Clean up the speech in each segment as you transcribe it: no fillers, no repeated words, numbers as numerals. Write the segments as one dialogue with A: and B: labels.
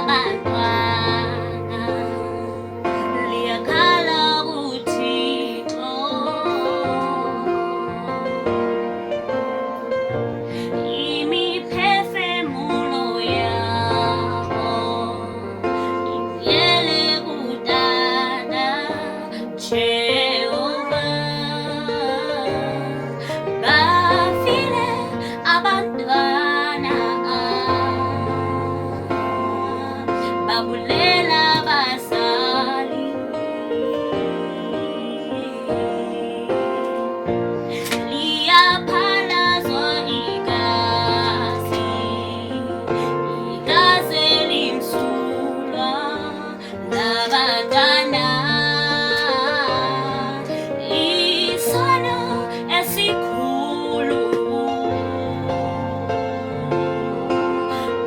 A: abantwana liyakhala kuThixo, imiphefumulo yabo ibuyele kuTata Jehova. Bafile abantwana babulela abazali, liyaphalazwa igazi, igazi elimsulwa labantwana, isono esikhulu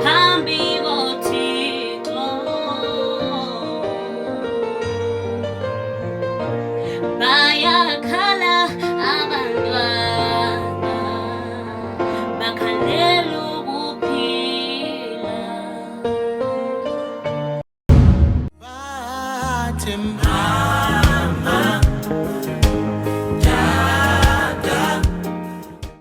A: phambi koThixo. Bayakhala abantwana, bakhalela ukuphila.